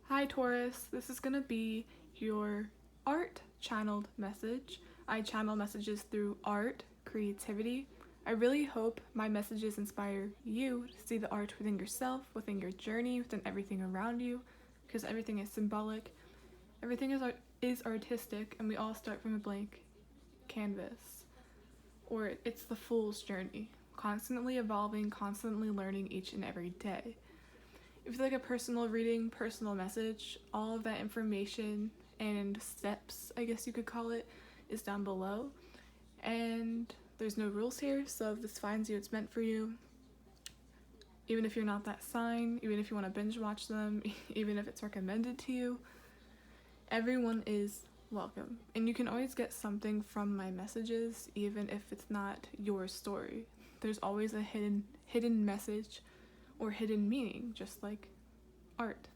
Hi Taurus, this is going to be your art channeled message. I channel messages through art, creativity. I really hope my messages inspire you to see the art within yourself, within your journey, within everything around you, because everything is symbolic. Everything is artistic, and we all start from a blank canvas. Or it's the fool's journey, constantly evolving, constantly learning each and every day. If it's like a personal reading, personal message, all of that information and steps, I guess you could call it, is down below. And there's no rules here, so if this finds you, it's meant for you. Even if you're not that sign, even if you want to binge watch them, even if it's recommended to you, everyone is welcome. And you can always get something from my messages, even if it's not your story. There's always a hidden message or hidden meaning, just like art.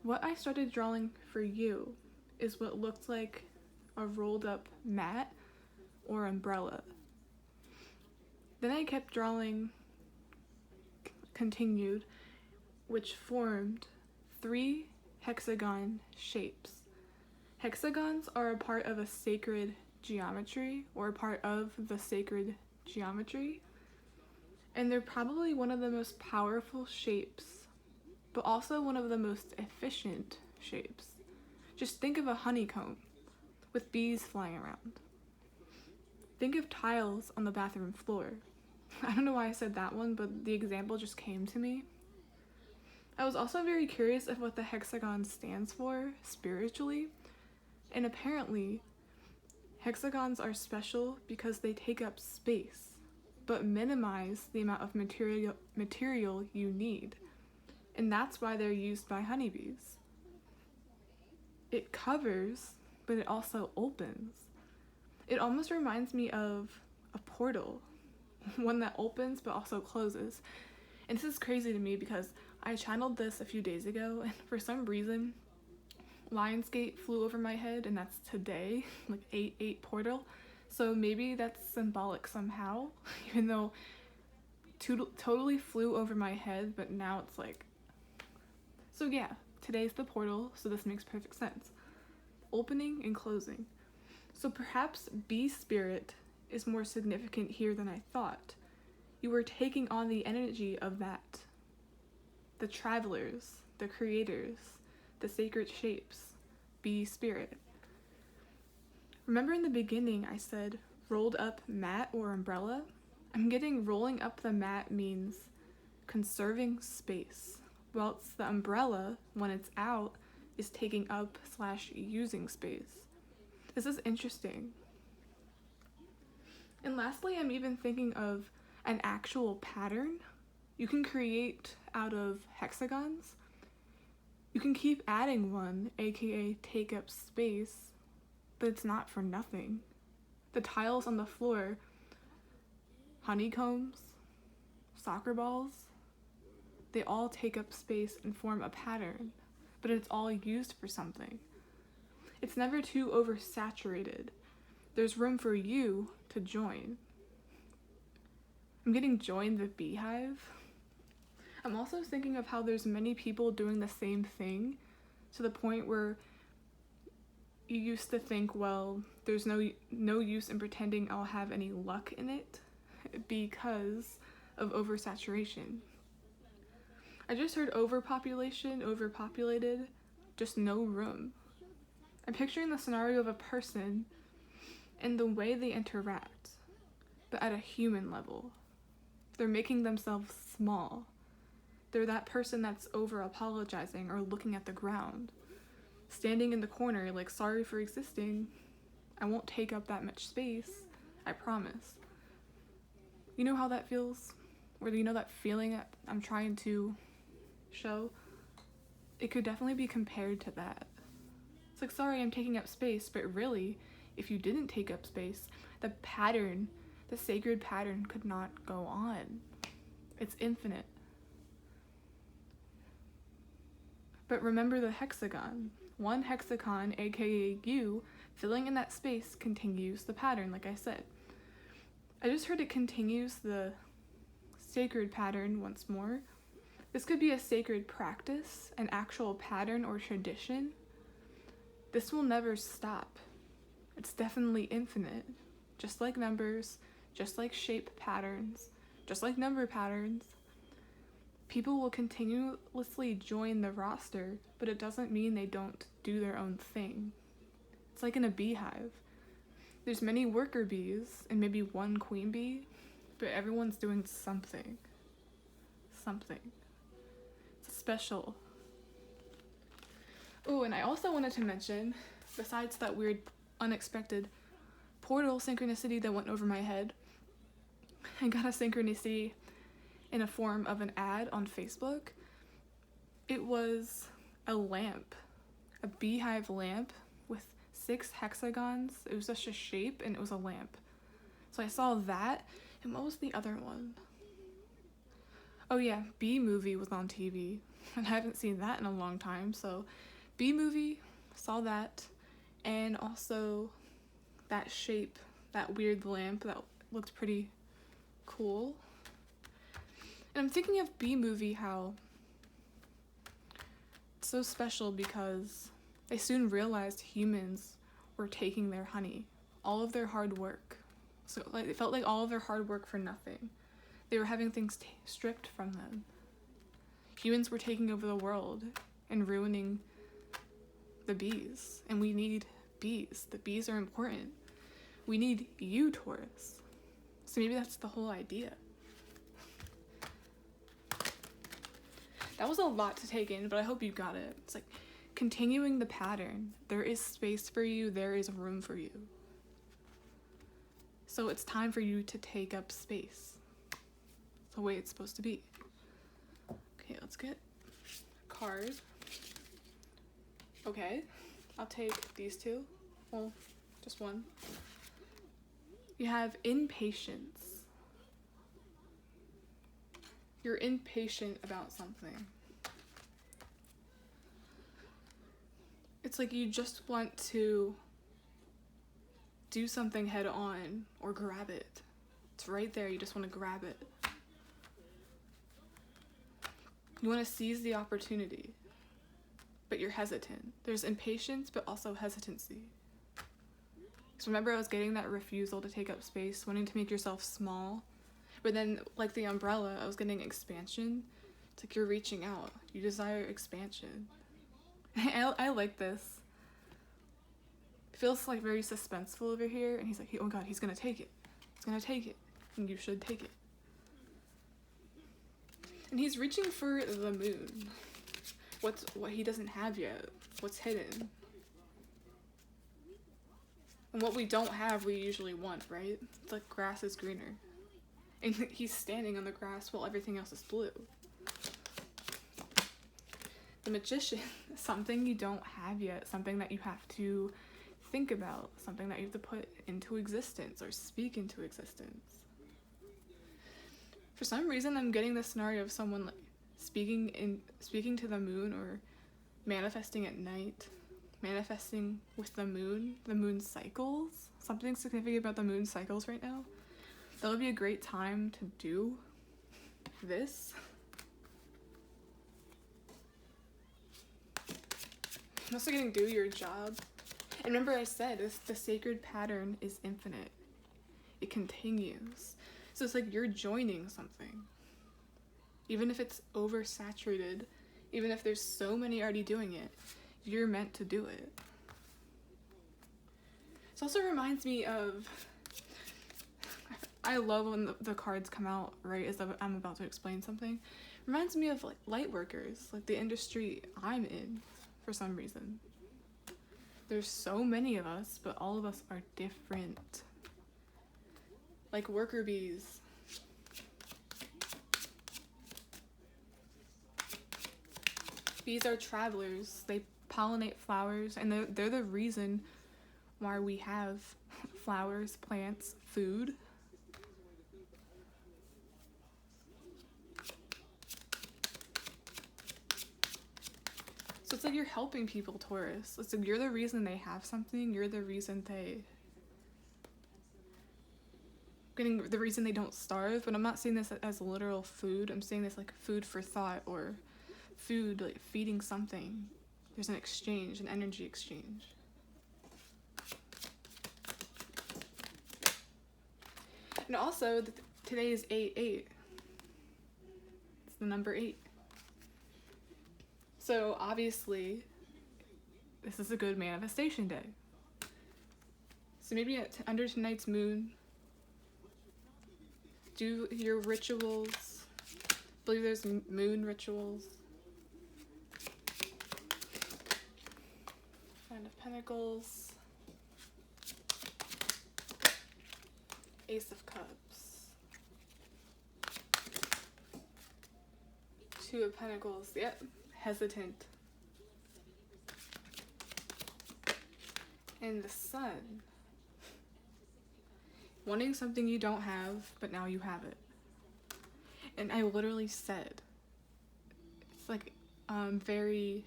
What I started drawing for you is what looked like a rolled up mat or umbrella. Then I kept drawing, continued, which formed 3 hexagon shapes. Hexagons are a part of a sacred geometry, or a part of the sacred geometry. And they're probably one of the most powerful shapes, but also one of the most efficient shapes. Just think of a honeycomb with bees flying around. Think of tiles on the bathroom floor. I don't know why I said that one, but the example just came to me. I was also very curious of what the hexagon stands for spiritually, and apparently hexagons are special because they take up space but minimize the amount of material you need. And that's why they're used by honeybees. It covers, but it also opens. It almost reminds me of a portal, one that opens but also closes. And this is crazy to me because I channeled this a few days ago, and for some reason, Lionsgate flew over my head, and that's today, like 8/8 portal. So maybe that's symbolic somehow, even though totally flew over my head, but now it's like... So yeah, today's the portal, so this makes perfect sense. Opening and closing. So perhaps bee spirit is more significant here than I thought. You were taking on the energy of that. The travelers, the creators, the sacred shapes, bee spirit. Remember in the beginning I said rolled up mat or umbrella? I'm getting rolling up the mat means conserving space, whilst the umbrella, when it's out, is taking up / using space. This is interesting. And lastly, I'm even thinking of an actual pattern you can create out of hexagons. You can keep adding one, aka take up space, but it's not for nothing. The tiles on the floor, honeycombs, soccer balls, they all take up space and form a pattern, but it's all used for something. It's never too oversaturated. There's room for you to join. I'm getting join the beehive. I'm also thinking of how there's many people doing the same thing to the point where you used to think, well, there's no use in pretending I'll have any luck in it because of oversaturation. I just heard overpopulation, overpopulated, just no room. I'm picturing the scenario of a person and the way they interact, but at a human level. They're making themselves small. They're that person that's over-apologizing or looking at the ground, standing in the corner like, sorry for existing, I won't take up that much space, I promise. You know how that feels? Or you know that feeling that I'm trying to show? It could definitely be compared to that. It's like, sorry, I'm taking up space, but really, if you didn't take up space, the pattern, the sacred pattern could not go on. It's infinite. But remember the hexagon. One hexagon, aka you, filling in that space continues the pattern, like I said. I just heard it continues the sacred pattern once more. This could be a sacred practice, an actual pattern or tradition. This will never stop. It's definitely infinite. Just like numbers, just like shape patterns, just like number patterns. People will continuously join the roster, but it doesn't mean they don't do their own thing. It's like in a beehive. There's many worker bees and maybe one queen bee, but everyone's doing something. Something. It's special. Oh, and I also wanted to mention, besides that weird, unexpected portal synchronicity that went over my head, I got a synchronicity in a form of an ad on Facebook. It was a lamp, a beehive lamp with 6 hexagons. It was just a shape and it was a lamp. So I saw that, and what was the other one? Oh yeah, Bee Movie was on TV, and I haven't seen that in a long time, so Bee Movie, saw that, and also that shape, that weird lamp that looked pretty cool. And I'm thinking of Bee Movie, how it's so special because they soon realized humans were taking their honey, all of their hard work. So like it felt like all of their hard work for nothing. They were having things stripped from them. Humans were taking over the world and ruining the bees, and we need bees. The bees are important. We need you, Taurus. So maybe that's the whole idea. That was a lot to take in, but I hope you got it. It's like continuing the pattern. There is space for you. There is room for you. So it's time for you to take up space. It's the way it's supposed to be. Okay, let's get a card. Okay, I'll take these two. Well, just one. You have impatience. You're impatient about something. It's like you just want to do something head on or grab it. It's right there, you just want to grab it. You want to seize the opportunity, but you're hesitant. There's impatience, but also hesitancy. So remember, I was getting that refusal to take up space, wanting to make yourself small. But then, like the umbrella, I was getting expansion. It's like you're reaching out. You desire expansion. I like this. It feels like very suspenseful over here. And he's like, oh God, he's gonna take it. He's gonna take it. And you should take it. And he's reaching for the moon. What he doesn't have yet. What's hidden. And what we don't have, we usually want, right? It's like grass is greener. And he's standing on the grass while everything else is blue. The Magician, something you don't have yet, something that you have to think about, something that you have to put into existence or speak into existence. For some reason, I'm getting this scenario of someone like speaking to the moon or manifesting at night, manifesting with the moon cycles. Something significant about the moon cycles right now. That would be a great time to do this. I'm also getting do your job. And remember I said the sacred pattern is infinite. It continues. So it's like you're joining something. Even if it's oversaturated, even if there's so many already doing it, you're meant to do it. This also reminds me of, I love when the cards come out right as I'm about to explain something. Reminds me of like light workers, like the industry I'm in for some reason. There's so many of us, but all of us are different. Like worker bees. Bees are travelers. They pollinate flowers, and they're the reason why we have flowers, plants, food. So it's like you're helping people, Taurus. It's like you're the reason they have something. You're the reason getting the reason they don't starve, but I'm not seeing this as literal food. I'm seeing this like food for thought, or food, like feeding something. There's an exchange, an energy exchange. And also, today is 8/8. It's the number 8. So obviously, this is a good manifestation day. So maybe under tonight's moon, do your rituals. I believe there's moon rituals. Nine of Pentacles. Ace of Cups. Two of Pentacles. Yep. Hesitant. And the Sun. Wanting something you don't have, but now you have it. And I literally said, it's like very,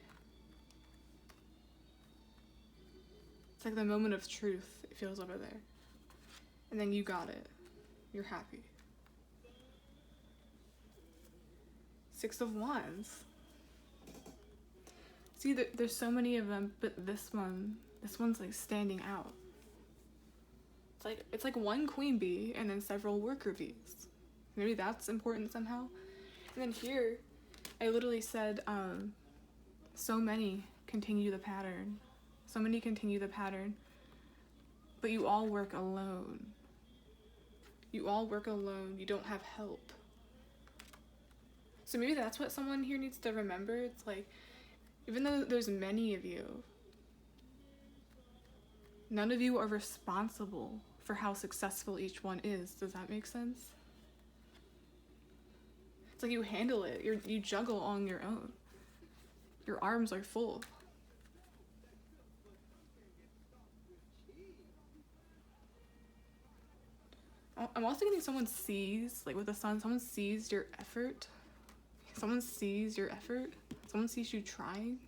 it's like the moment of truth, it feels over there. And then you got it. You're happy. Six of Wands. See, there's so many of them, but this one's like standing out. It's like one queen bee and then several worker bees. Maybe that's important somehow. And then here, I literally said, so many continue the pattern. So many continue the pattern. But you all work alone. You all work alone. You don't have help. So maybe that's what someone here needs to remember. It's like, even though there's many of you, none of you are responsible for how successful each one is. Does that make sense? It's like you handle it. You juggle on your own. Your arms are full. I'm also getting someone sees, like with the Sun, someone sees your effort. Someone sees your effort. Someone sees you trying.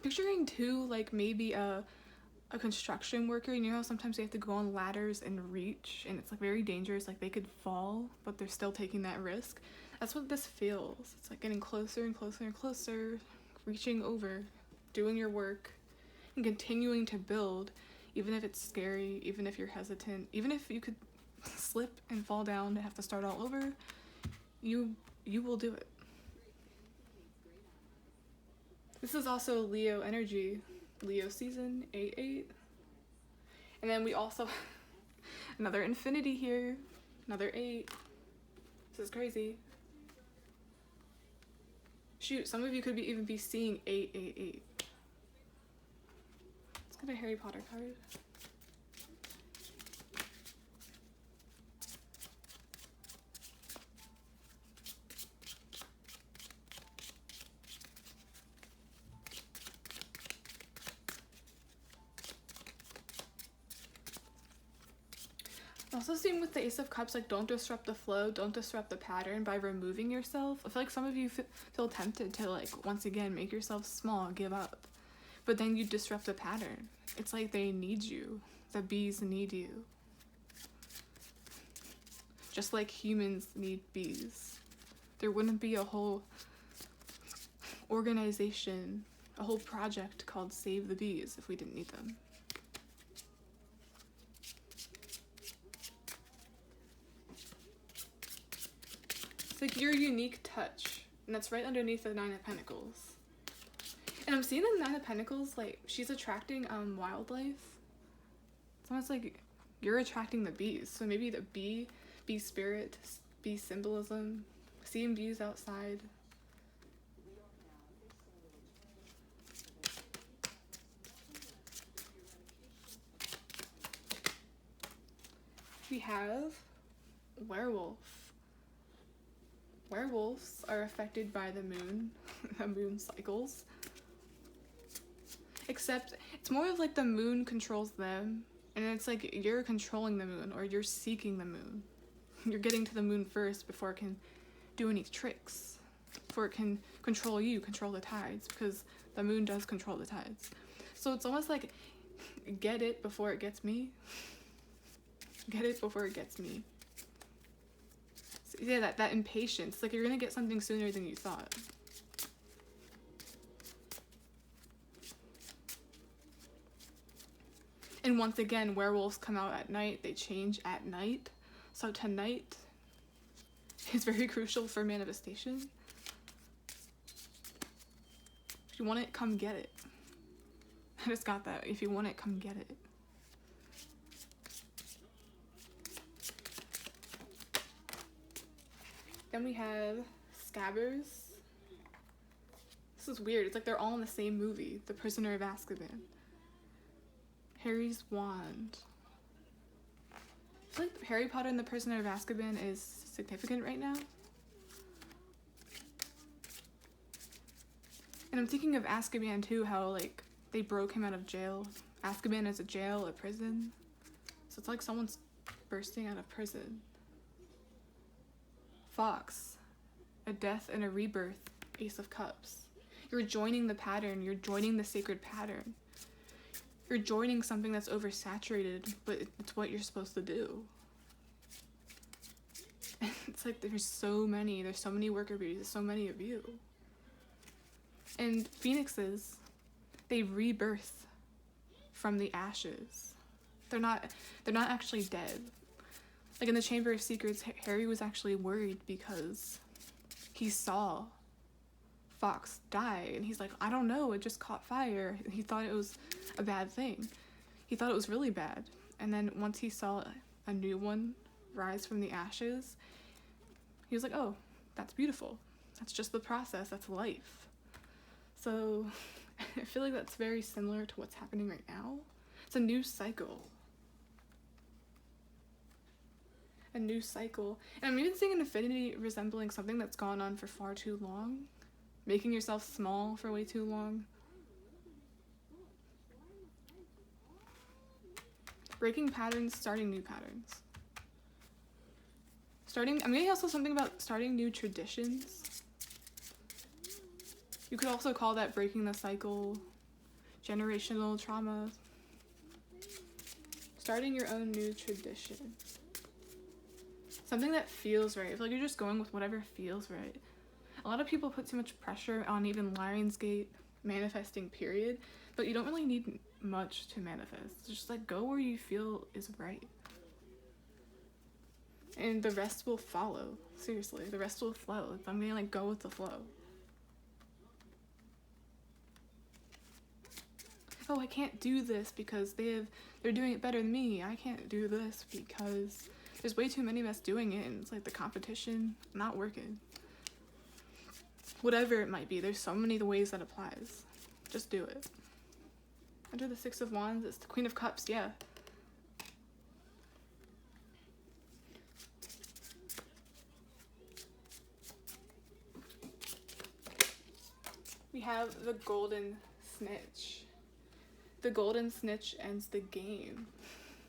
Picturing too, like maybe a construction worker. You know how sometimes they have to go on ladders and reach, and it's like very dangerous, like they could fall, but they're still taking that risk. That's what this feels. It's like getting closer and closer and closer, reaching over, doing your work, and continuing to build, even if it's scary, even if you're hesitant, even if you could slip and fall down and have to start all over, you will do it. This is also Leo energy, Leo season, 8/8. And then we also, another infinity here, another 8. This is crazy. Shoot, some of you could even be seeing 8/8/8. Let's get a Harry Potter card. Also seeing with the Ace of Cups, like don't disrupt the flow, don't disrupt the pattern by removing yourself. I feel like some of you feel tempted to like once again make yourself small, give up, but then you disrupt the pattern. It's like they need you. The bees need you. Just like humans need bees. There wouldn't be a whole organization, a whole project called Save the Bees if we didn't need them. Like your unique touch, and that's right underneath the Nine of Pentacles. And I'm seeing the Nine of Pentacles, like she's attracting wildlife. It's almost like you're attracting the bees. So maybe the bee spirit, bee symbolism, seeing bees outside. We have werewolf. Werewolves are affected by the moon, the moon cycles. Except it's more of like the moon controls them, and it's like you're controlling the moon, or you're seeking the moon. You're getting to the moon first before it can do any tricks, before it can control you, control the tides, because the moon does control the tides. So it's almost like get it before it gets me. Get it before it gets me. So, yeah, that impatience. Like, you're gonna get something sooner than you thought. And once again, werewolves come out at night. They change at night. So tonight is very crucial for manifestation. If you want it, come get it. I just got that. If you want it, come get it. Then we have Scabbers. This is weird. It's like they're all in the same movie. The Prisoner of Azkaban. Harry's wand. I feel like Harry Potter and the Prisoner of Azkaban is significant right now. And I'm thinking of Azkaban too, how like they broke him out of jail. Azkaban is a jail, a prison. So it's like someone's bursting out of prison. Fox. A death and a rebirth. Ace of Cups. You're joining the pattern. You're joining the sacred pattern. You're joining something that's oversaturated, but it's what you're supposed to do. It's like there's so many worker bees, there's so many of you. And phoenixes, they rebirth from the ashes. They're not actually dead. Like in the Chamber of Secrets, Harry was actually worried because he saw Fox die, and he's like, I don't know, it just caught fire. He thought it was a bad thing. He thought it was really bad. And then once he saw a new one rise from the ashes, he was like, oh, that's beautiful. That's just the process. That's life. So I feel like that's very similar to what's happening right now. It's a new cycle. A new cycle. And I'm even seeing an affinity resembling something that's gone on for far too long. Making yourself small for way too long. Breaking patterns, starting new patterns. I'm getting also something about starting new traditions. You could also call that breaking the cycle, generational trauma. Starting your own new tradition. Something that feels right. I feel like you're just going with whatever feels right. A lot of people put too much pressure on even Lionsgate manifesting, period, but you don't really need much to manifest. It's just like go where you feel is right. And the rest will follow. Seriously, the rest will flow. I'm gonna like go with the flow. Oh, I can't do this because they're doing it better than me. I can't do this because there's way too many of us doing it, and it's like the competition not working. Whatever it might be, there's so many ways that applies. Just do it. Under the Six of Wands, it's the Queen of Cups, yeah. We have the Golden Snitch. The Golden Snitch ends the game.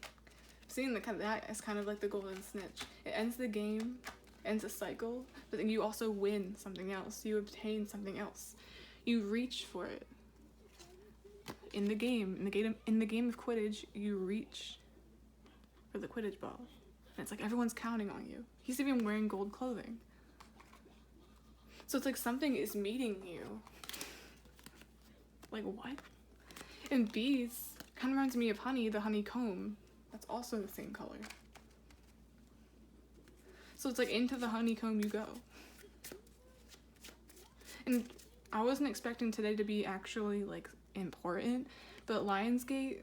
I'm seeing that as kind of like the Golden Snitch. It ends the game, ends a cycle, but then you also win something else. You obtain something else. You reach for it. In the game of Quidditch, you reach for the Quidditch ball. And it's like everyone's counting on you. He's even wearing gold clothing. So it's like something is meeting you. Like what? And bees kind of reminds me of honey, the honeycomb. That's also the same color. So it's like into the honeycomb you go. And I wasn't expecting today to be actually like important, but Lionsgate,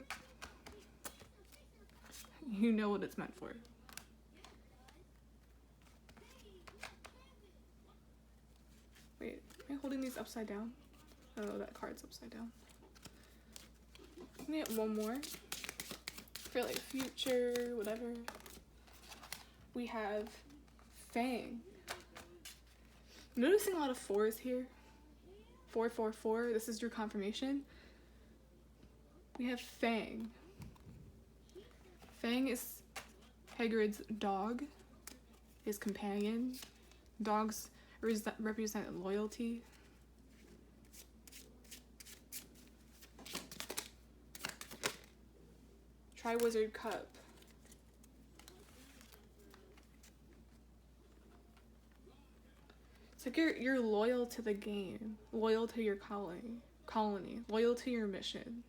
you know what it's meant for. Wait, am I holding these upside down? Oh, that card's upside down. Let me get one more for like future, whatever. We have Fang. I'm noticing a lot of 4s here. 444, this is your confirmation. We have Fang. Fang is Hagrid's dog, his companion. Dogs represent loyalty. Triwizard Cup. It's like you're loyal to the game, loyal to your colony, loyal to your mission.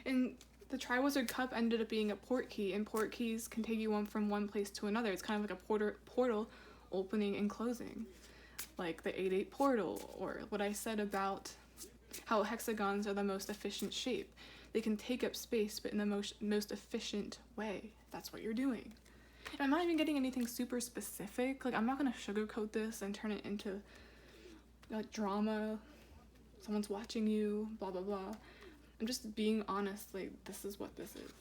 And the Triwizard Cup ended up being a port key, and port keys can take you from one place to another. It's kind of like a portal opening and closing, like the 8-8 portal, or what I said about how hexagons are the most efficient shape. They can take up space, but in the most efficient way. That's what you're doing. And I'm not even getting anything super specific. Like, I'm not gonna sugarcoat this and turn it into like drama. Someone's watching you, blah blah blah. I'm just being honest. Like, this is what this is,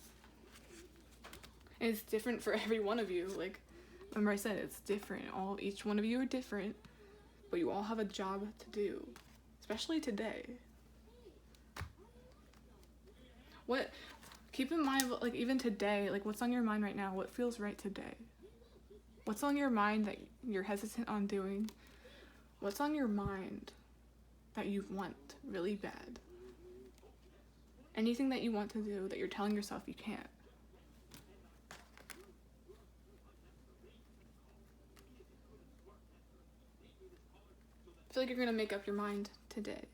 and it's different for every one of you. Like, remember I said it's different. Each one of you are different, but you all have a job to do, especially today. Keep in mind, like, even today, like, what's on your mind right now? What feels right today? What's on your mind that you're hesitant on doing? What's on your mind that you want really bad? Anything that you want to do that you're telling yourself you can't. I feel like you're gonna make up your mind today.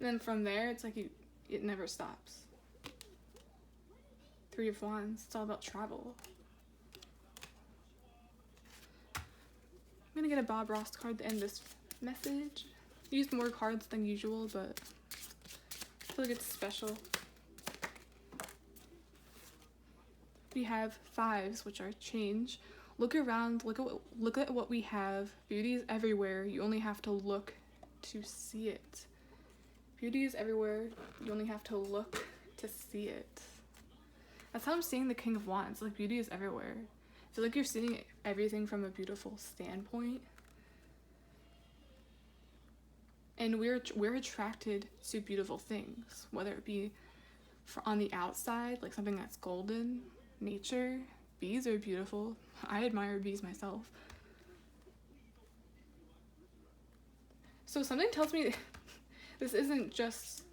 And then from there, it's like it never stops. 3 of Wands, it's all about travel. I'm gonna get a Bob Ross card to end this message. I used more cards than usual, but I feel like it's special. We have 5s, which are change. Look around, look at what we have. Beauty is everywhere. You only have to look to see it. Beauty is everywhere. You only have to look to see it. That's how I'm seeing the King of Wands. Like, beauty is everywhere. I feel like you're seeing everything from a beautiful standpoint. And we're attracted to beautiful things, whether it be on the outside, like something that's golden, nature. Bees are beautiful. I admire bees myself. So something tells me this isn't just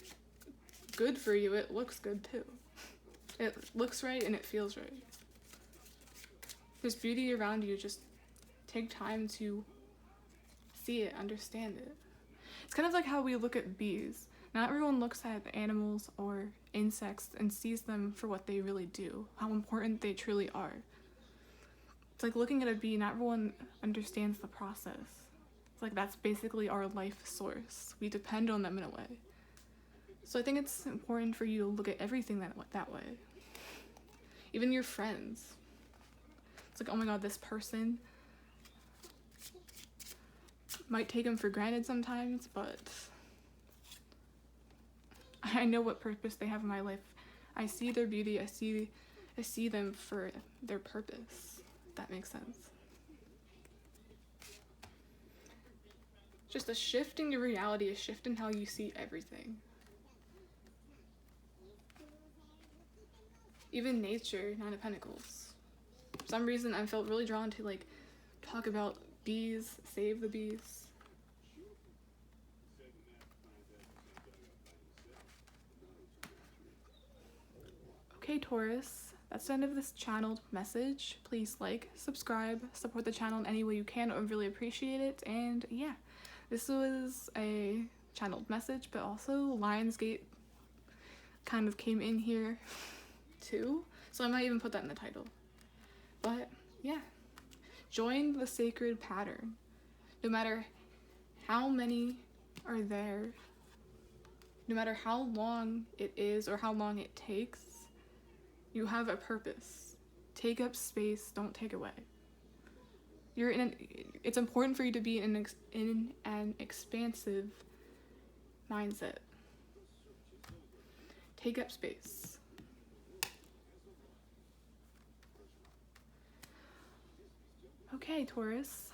good for you, it looks good too. It looks right and it feels right. There's beauty around you, just take time to see it, understand it. It's kind of like how we look at bees. Not everyone looks at animals or insects and sees them for what they really do, how important they truly are. It's like looking at a bee, not everyone understands the process. It's like that's basically our life source. We depend on them in a way. So I think it's important for you to look at everything that way. Even your friends. It's like, oh my god, this person, might take them for granted sometimes, but I know what purpose they have in my life. I see their beauty, I see them for their purpose, if that makes sense. Just a shift in your reality, a shift in how you see everything. Even nature, 9 of Pentacles. For some reason, I felt really drawn to, like, talk about bees, save the bees. Okay, Taurus, that's the end of this channeled message. Please like, subscribe, support the channel in any way you can. I would really appreciate it. And yeah, this was a channeled message, but also Lionsgate kind of came in here too. So I might even put that in the title. But yeah, join the sacred pattern. No matter how many are there, no matter how long it is or how long it takes, you have a purpose. Take up space, don't take away. It's important for you to be in an expansive mindset. Take up space. Okay, Taurus.